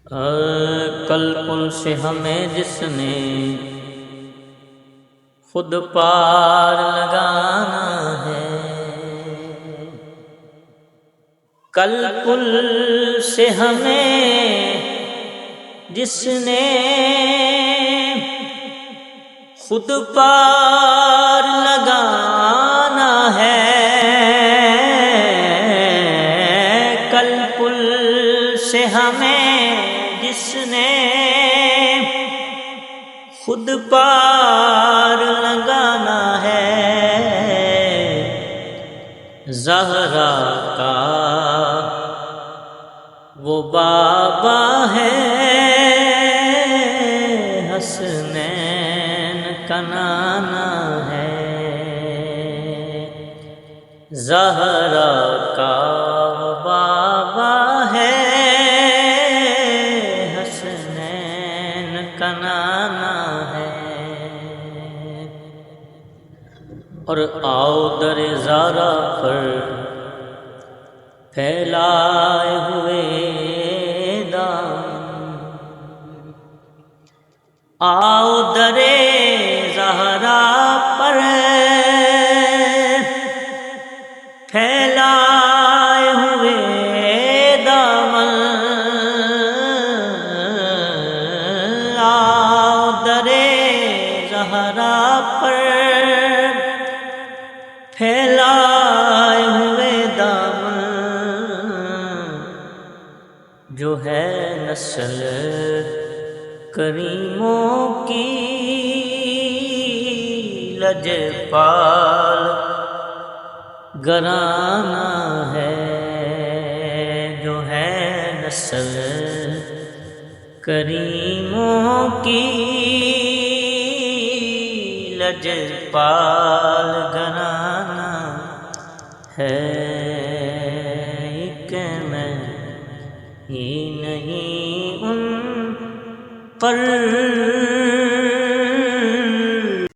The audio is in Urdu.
کل پل سے ہمیں جس نے خود پار لگانا ہے، کل پل سے ہمیں جس نے خود پار لگانا ہے، کل پل سے ہمیں جس نے خود پار لگانا ہے، زہرا کا وہ بابا ہے، حسنین کا نانا ہے، زہرا کا وہ بابا ہے، حسنین کا نانا ہے۔ اور آؤ در زارا پر پھیلائے ہوئے دامن، آؤ در زہرا پر پھیلائے ہوئے دامن، آؤ در زہرا پر پھیلائے ہوئے دامن، جو ہے نسل کریموں کی لجپال گھرانہ ہے، جو ہے نسل کریموں کی لجپال گھرانہ ہے، ایک میں ہی نہیں ان پر